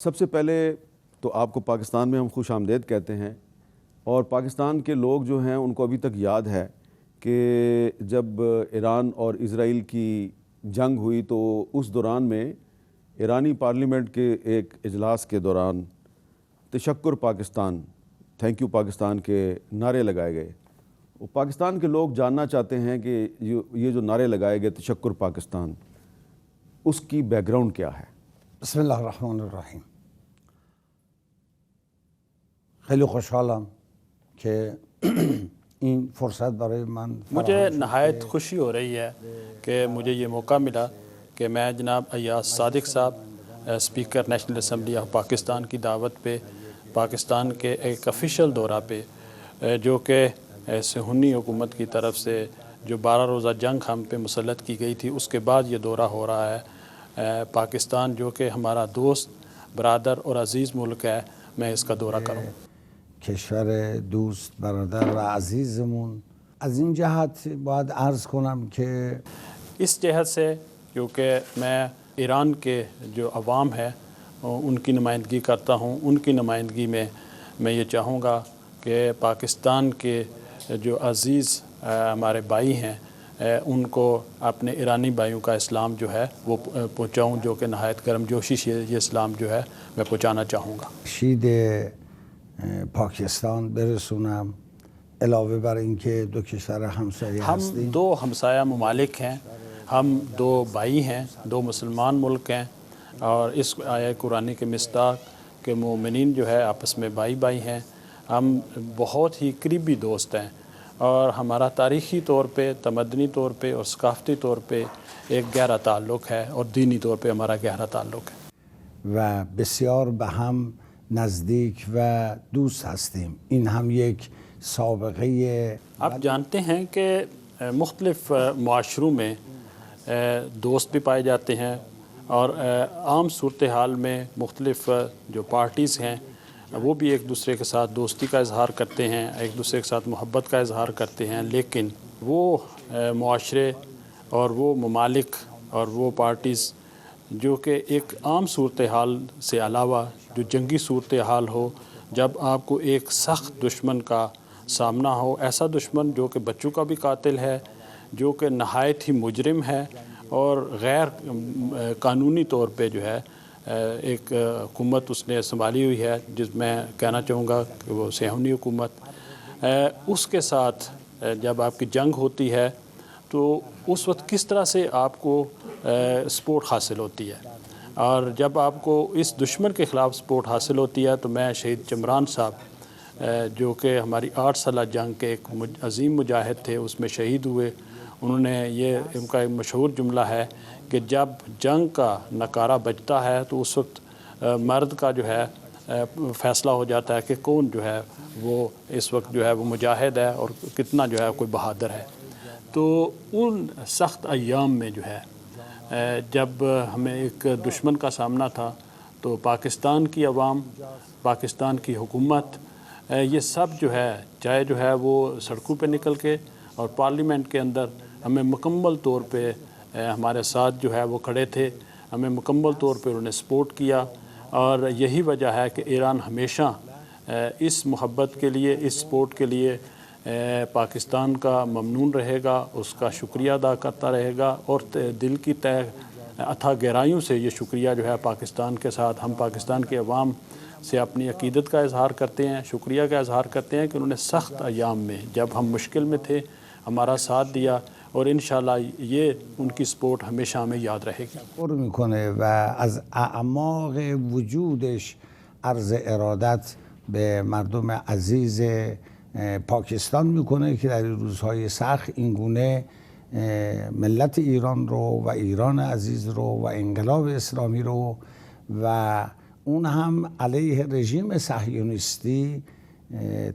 سب سے پہلے تو آپ کو پاکستان میں ہم خوش آمدید کہتے ہیں، اور پاکستان کے لوگ جو ہیں ان کو ابھی تک یاد ہے کہ جب ایران اور اسرائیل کی جنگ ہوئی تو اس دوران میں ایرانی پارلیمنٹ کے ایک اجلاس کے دوران تشکر پاکستان، تھینک یو پاکستان کے نعرے لگائے گئے۔ وہ پاکستان کے لوگ جاننا چاہتے ہیں کہ یہ جو نعرے لگائے گئے تشکر پاکستان، اس کی بیک گراؤنڈ کیا ہے؟ بسم الله الرحمن الرحیم. خیلی خوشحالم که این فرصت برای من مجھے نہایت خوشی ہو رہی ہے کہ مجھے یہ موقع ملا کہ میں جناب ایاز صادق صاحب speaker national assembly of Pakistan کی دعوت پہ پاکستان کے ایک آفیشیل دورہ پہ جو کہ صہیونی حکومت کی طرف سے جو 12 روزہ جنگ ہم پہ مسلط کی گئی تھی، اس کے بعد یہ دورہ ہو رہا ہے پاکستان، جو کہ ہمارا دوست، برادر اور عزیز ملک ہے، میں اس کا دورہ کروں۔ کشور دوست، برادر و عزیزمون. از این جهت باید عرض کنم که اس جہت سے کیونکہ میں ایران کے جو عوام ہے ان کی نمائندگی کرتا ہوں، ان کی نمائندگی میں میں یہ چاہوں گا کہ پاکستان کے جو عزیز ہمارے بھائی ہیں ان کو اپنے ایرانی بھائیوں کا اسلام جو ہے وہ پہنچاؤں، جو کہ نہایت گرم جوشی سے یہ اسلام جو ہے میں پہنچانا چاہوں گا۔ شید پاکستان برسونم، علاوه بر اینکه دو کشور همسایه ہم هستیم. دو ہمسایہ ممالک ہیں، ہم دو بھائی ہیں، دو مسلمان ملک ہیں، اور اس آیہ قرآنی کے مصداق کہ مومنین جو ہے آپس میں بھائی بھائی ہیں، ہم بہت ہی قریبی دوست ہیں، اور ہمارا تاریخی طور پہ، تمدنی طور پہ اور ثقافتی طور پہ ایک گہرا تعلق ہے، اور دینی طور پہ ہمارا گہرا تعلق ہے۔ و بسیار به هم نزدیک و دوست هستیم. این هم یک سابقه. آپ جانتے ہیں کہ مختلف معاشروں میں دوست بھی پائے جاتے ہیں، اور عام صورتحال میں مختلف جو پارٹیز ہیں وہ بھی ایک دوسرے کے ساتھ دوستی کا اظہار کرتے ہیں، ایک دوسرے کے ساتھ محبت کا اظہار کرتے ہیں، لیکن وہ معاشرے اور وہ ممالک اور وہ پارٹیز جو کہ ایک عام صورتحال سے علاوہ جو جنگی صورتحال ہو، جب آپ کو ایک سخت دشمن کا سامنا ہو، ایسا دشمن جو کہ بچوں کا بھی قاتل ہے، جو کہ نہایت ہی مجرم ہے، اور غیر قانونی طور پہ جو ہے ایک حکومت اس نے سنبھالی ہوئی ہے، جس میں کہنا چاہوں گا کہ وہ صہیونی حکومت، اس کے ساتھ جب آپ کی جنگ ہوتی ہے تو اس وقت کس طرح سے آپ کو سپورٹ حاصل ہوتی ہے، اور جب آپ کو اس دشمن کے خلاف سپورٹ حاصل ہوتی ہے تو میں شہید چمران صاحب جو کہ ہماری 8 سالہ جنگ کے ایک عظیم مجاہد تھے، اس میں شہید ہوئے، انہوں نے ان کا ایک مشہور جملہ ہے کہ جب جنگ کا نکارہ بجتا ہے تو اس وقت مرد کا جو ہے فیصلہ ہو جاتا ہے کہ کون جو ہے وہ اس وقت جو ہے وہ مجاہد ہے اور کتنا جو ہے کوئی بہادر ہے۔ تو ان سخت ایام میں جو ہے جب ہمیں ایک دشمن کا سامنا تھا تو پاکستان کی عوام، پاکستان کی حکومت، یہ سب جو ہے چاہے جو ہے وہ سڑکوں پہ نکل کے اور پارلیمنٹ کے اندر ہمیں مکمل طور پہ ہمارے ساتھ جو ہے وہ کھڑے تھے، ہمیں مکمل طور پہ انہوں نے سپورٹ کیا، اور یہی وجہ ہے کہ ایران ہمیشہ اس محبت کے لیے، اس سپورٹ کے لیے پاکستان کا ممنون رہے گا، اس کا شکریہ ادا کرتا رہے گا، اور دل کی تہ اتھا گہرائیوں سے یہ شکریہ جو ہے پاکستان کے ساتھ ہم پاکستان کے عوام سے اپنی عقیدت کا اظہار کرتے ہیں، شکریہ کا اظہار کرتے ہیں کہ انہوں نے سخت ایام میں جب ہم مشکل میں تھے ہمارا ساتھ دیا، اور انشاءاللہ یہ ان کی سپورٹ ہمیشہ ہمیں یاد رہے گی۔ پر میکنه و از اعماق وجودش عرض ارادت به مردم عزیز پاکستان میکنه که در این روزهای سخت این گونه ملت ایران رو و ایران عزیز رو و انقلاب اسلامی رو و اون هم علیه رژیم صهیونیستی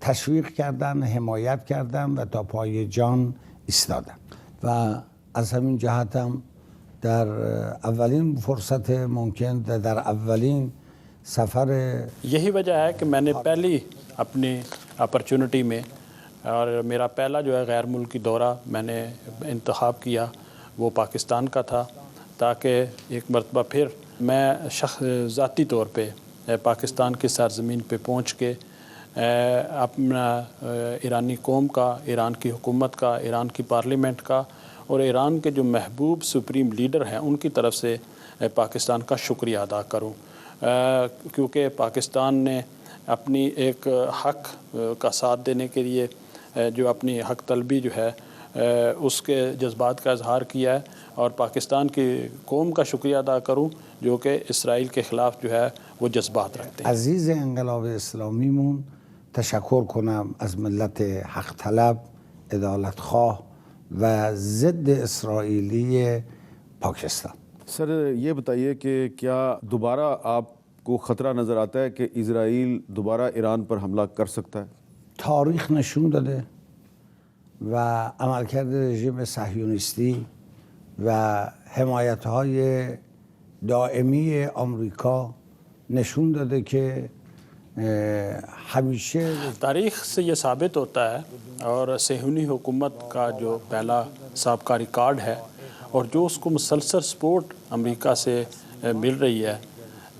تشویق کردن، حمایت کردن و تا پای جان ایستادن. و از همین جهت هم در اولین فرصت ممکن در اولین سفر یہی وجہ ہے کہ میں نے پہلی اپنی اپرچونٹی میں اور میرا پہلا جو ہے غیر ملکی دورہ میں نے انتخاب کیا وہ پاکستان کا تھا، تاکہ ایک مرتبہ پھر میں ذاتی طور پہ پاکستان کی سرزمین پہ پہنچ کے اپنا ایرانی قوم کا، ایران کی حکومت کا، ایران کی پارلیمنٹ کا اور ایران کے جو محبوب سپریم لیڈر ہیں ان کی طرف سے پاکستان کا شکریہ ادا کروں، کیونکہ پاکستان نے اپنی ایک حق کا ساتھ دینے کے لیے جو اپنی حق طلبی جو ہے اس کے جذبات کا اظہار کیا ہے، اور پاکستان کی قوم کا شکریہ ادا کروں جو کہ اسرائیل کے خلاف جو ہے وہ جذبات رکھتے ہیں۔ عزیز انقلاب اسلامیمون تشکر کنم از ملت حق طلب، عدالت خواه و ضد اسرائیلی پاکستان۔ سر یہ بتائیے کہ کیا دوبارہ آپ کو خطرہ نظر آتا ہے کہ اسرائیل دوبارہ ایران پر حملہ کر سکتا ہے؟ تاریخ نشون داده و عملکرد رژیم صهیونیستی و حمایت‌های دائمی آمریکا نشون داده که ہمیشہ تاریخ سے یہ ثابت ہوتا ہے، اور صہیونی حکومت کا جو پہلا سابقہ ریکارڈ ہے اور جو اس کو مسلسل سپورٹ امریکہ سے مل رہی ہے،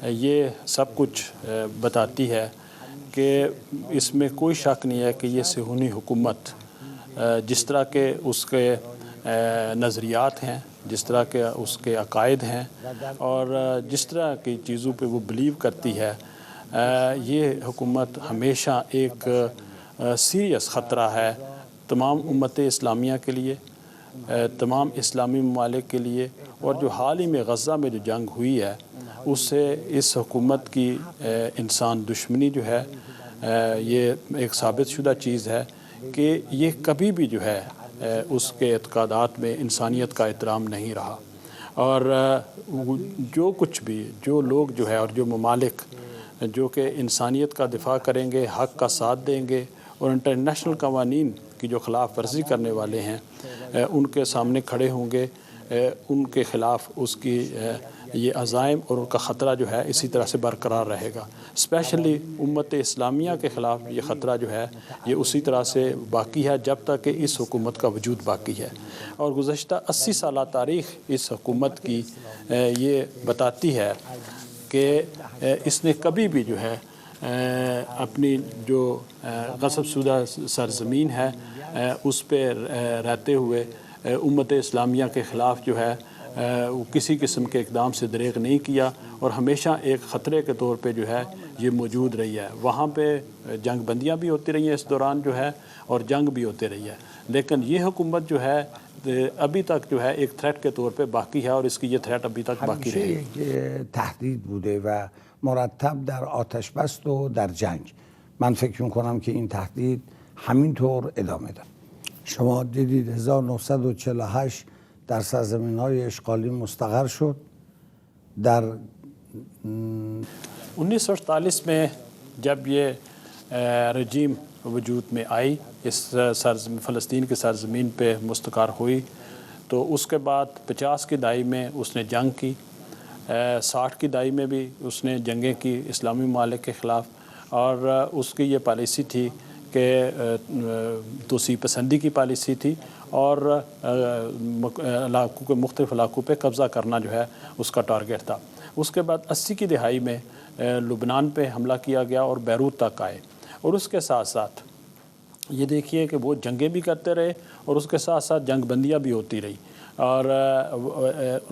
یہ سب کچھ بتاتی ہے کہ اس میں کوئی شک نہیں ہے کہ یہ صہیونی حکومت جس طرح کے اس کے نظریات ہیں، جس طرح کے اس کے عقائد ہیں اور جس طرح کی چیزوں پہ وہ بلیو کرتی ہے، یہ حکومت ہمیشہ ایک سیریس خطرہ ہے تمام امت اسلامیہ کے لیے، تمام اسلامی ممالک کے لیے، اور جو حال ہی میں غزہ میں جو جنگ ہوئی ہے اس سے اس حکومت کی انسان دشمنی جو ہے یہ ایک ثابت شدہ چیز ہے کہ یہ کبھی بھی جو ہے اس کے اعتقادات میں انسانیت کا احترام نہیں رہا، اور جو کچھ بھی جو لوگ جو ہے اور جو ممالک جو کہ انسانیت کا دفاع کریں گے، حق کا ساتھ دیں گے اور انٹرنیشنل قوانین کی جو خلاف ورزی کرنے والے ہیں ان کے سامنے کھڑے ہوں گے، ان کے خلاف اس کی یہ عزائم اور ان کا خطرہ جو ہے اسی طرح سے برقرار رہے گا۔ اسپیشلی امت اسلامیہ کے خلاف یہ خطرہ جو ہے یہ اسی طرح سے باقی ہے جب تک کہ اس حکومت کا وجود باقی ہے، اور گزشتہ 80 سالہ تاریخ اس حکومت کی یہ بتاتی ہے کہ اس نے کبھی بھی جو ہے اپنی جو غصب شدہ سرزمین ہے اس پہ رہتے ہوئے امت اسلامیہ کے خلاف جو ہے وہ کسی قسم کے اقدام سے دریغ نہیں کیا، اور ہمیشہ ایک خطرے کے طور پہ جو ہے یہ موجود رہی ہے۔ وہاں پہ جنگ بندیاں بھی ہوتی رہی ہیں اس دوران جو ہے، اور جنگ بھی ہوتی رہی ہے، لیکن یہ حکومت جو ہے ابھی تک جو ہے ایک تھریٹ کے طور پہ باقی ہے، اور اس کی یہ تھریٹ ابھی تک باقی رہے گی۔ همیشه تهدید بوده و مرتب در آتش بست و در جنگ. من فکر میکنم که این تهدید همینطور ادامه داره. شما دیدید 1948 در سرزمین‌های اشغالی مستقر شد. در 1948 میں جب یہ رجیم وجود میں آئی، اس فلسطین کی سرزمین پہ مستقر ہوئی، تو اس کے بعد 50 کی دہائی میں اس نے جنگ کی، 60 کی دہائی میں بھی اس نے جنگیں کی اسلامی ممالک کے خلاف، اور اس کی یہ پالیسی تھی کہ توسیع پسندی کی پالیسی تھی، اور علاقوں کے مختلف علاقوں پہ قبضہ کرنا جو ہے اس کا ٹارگیٹ تھا۔ اس کے بعد 80 کی دہائی میں لبنان پہ حملہ کیا گیا اور بیروت تک آئے، اور اس کے ساتھ ساتھ یہ دیکھیے کہ وہ جنگیں بھی کرتے رہے اور اس کے ساتھ ساتھ جنگ بندیاں بھی ہوتی رہی، اور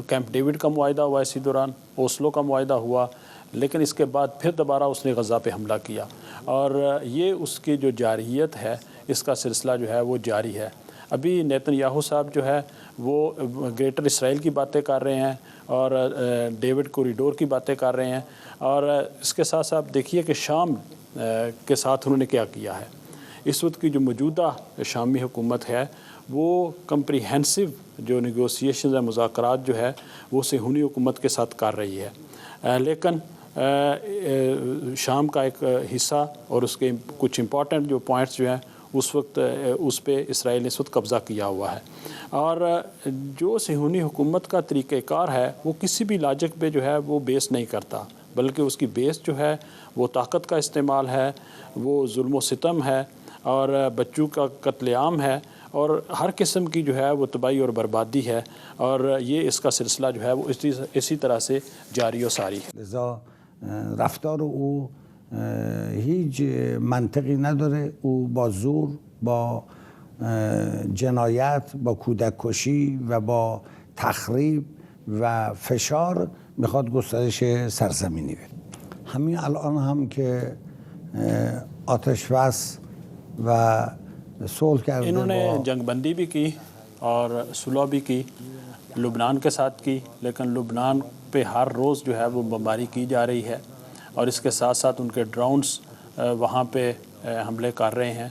کیمپ ڈیوڈ کا معاہدہ ہوا اسی دوران، اوسلو کا معاہدہ ہوا، لیکن اس کے بعد پھر دوبارہ اس نے غزہ پہ حملہ کیا، اور یہ اس کی جو جارحیت ہے اس کا سلسلہ جو ہے وہ جاری ہے۔ ابھی نیتن یاہو صاحب جو ہے وہ گریٹر اسرائیل کی باتیں کر رہے ہیں اور ڈیوڈ کوریڈور کی باتیں کر رہے ہیں، اور اس کے ساتھ ساتھ دیکھیے کہ شام کے ساتھ انہوں نے کیا کیا ہے۔ اس وقت کی جو موجودہ شامی حکومت ہے وہ کمپریہنسو جو نیگوسیشنز و مذاکرات جو ہے وہ صہیونی حکومت کے ساتھ کر رہی ہے، لیکن شام کا ایک حصہ اور اس کے کچھ امپورٹنٹ جو پوائنٹس جو ہیں اس وقت اس پہ اسرائیل نے اس وقت قبضہ کیا ہوا ہے، اور جو صہیونی حکومت کا طریقہ کار ہے وہ کسی بھی لاجک پہ جو ہے وہ بیس نہیں کرتا، بلکہ اس کی بیس جو ہے وہ طاقت کا استعمال ہے، وہ ظلم و ستم ہے، اور بچوں کا قتل عام ہے، اور ہر قسم کی جو ہے وہ تباہی اور بربادی ہے، اور یہ اس کا سلسلہ جو ہے وہ اسی طرح سے جاری و ساری ہے۔ لذا رفتار او هیچ منطقی نداره. او با زور، با جنایت، با کودک کشی و با تخریب و فشار میخواد گسترش سرزمینی بده. همین الان هم که آتش بس و صلح کرده انہوں نے با جنگ بندی بھی کی اور صلح بھی کی، لبنان کے ساتھ کی، لیکن لبنان پہ ہر روز جو ہے وہ بمباری کی جا رہی ہے اور اس کے ساتھ ساتھ ان کے ڈرونز وہاں پہ حملے کر رہے ہیں.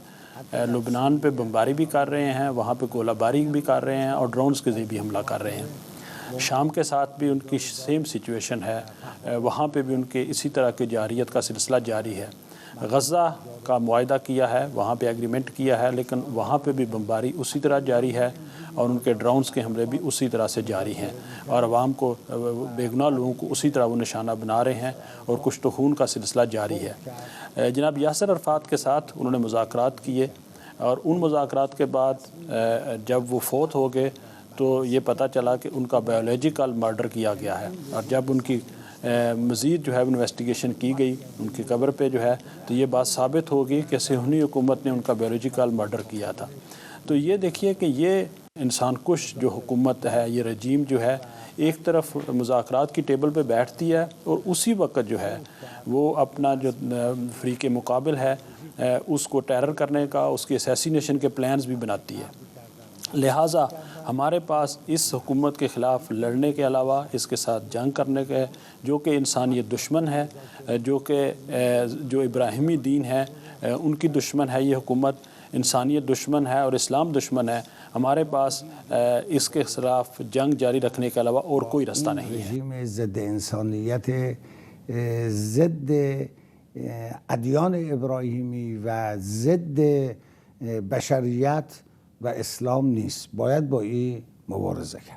لبنان پہ بمباری بھی کر رہے ہیں، وہاں پہ گولہ باری بھی کر رہے ہیں اور ڈرونز کے ذریعے بھی حملہ کر رہے ہیں. شام کے ساتھ بھی ان کی سیم سچویشن ہے، وہاں پہ بھی ان کے اسی طرح کی جارحیت کا سلسلہ جاری ہے. غزہ کا معاہدہ کیا ہے، وہاں پہ ایگریمنٹ کیا ہے، لیکن وہاں پہ بھی بمباری اسی طرح جاری ہے اور ان کے ڈرونز کے حملے بھی اسی طرح سے جاری ہیں اور عوام کو، بے گناہ لوگوں کو اسی طرح وہ نشانہ بنا رہے ہیں اور کشت و خون کا سلسلہ جاری ہے. جناب یاسر عرفات کے ساتھ انہوں نے مذاکرات کیے اور ان مذاکرات کے بعد جب وہ فوت ہو گئے تو یہ پتہ چلا کہ ان کا بایولوجیکل مرڈر کیا گیا ہے. اور جب ان کی مزید جو ہے انویسٹیگیشن کی گئی ان کی قبر پہ جو ہے تو یہ بات ثابت ہوگی کہ صہیونی حکومت نے ان کا بایولوجیکل مرڈر کیا تھا. تو یہ دیکھیے کہ یہ انسان کش جو حکومت ہے، یہ رجیم جو ہے، ایک طرف مذاکرات کی ٹیبل پہ بیٹھتی ہے اور اسی وقت جو ہے وہ اپنا جو فریق مقابل ہے اس کو ٹیرر کرنے کا، اس کے اسیسینیشن کے پلانز بھی بناتی ہے. لہٰذا ہمارے پاس اس حکومت کے خلاف لڑنے کے علاوہ اس کے ساتھ جنگ کرنے کے، جو کہ انسانیت دشمن ہے، جو ابراہیمی دین ہے ان کی دشمن ہے یہ حکومت، انسانیت دشمن ہے اور اسلام دشمن ہے. ہمارے پاس اس کے خلاف جنگ جاری رکھنے کے علاوہ اور کوئی راستہ نہیں ہے. رژیم ضد انسانیت، ضد ادیان ابراهیمی و ضد بشریت و اسلام نیست. باید با این مبارزه کرد.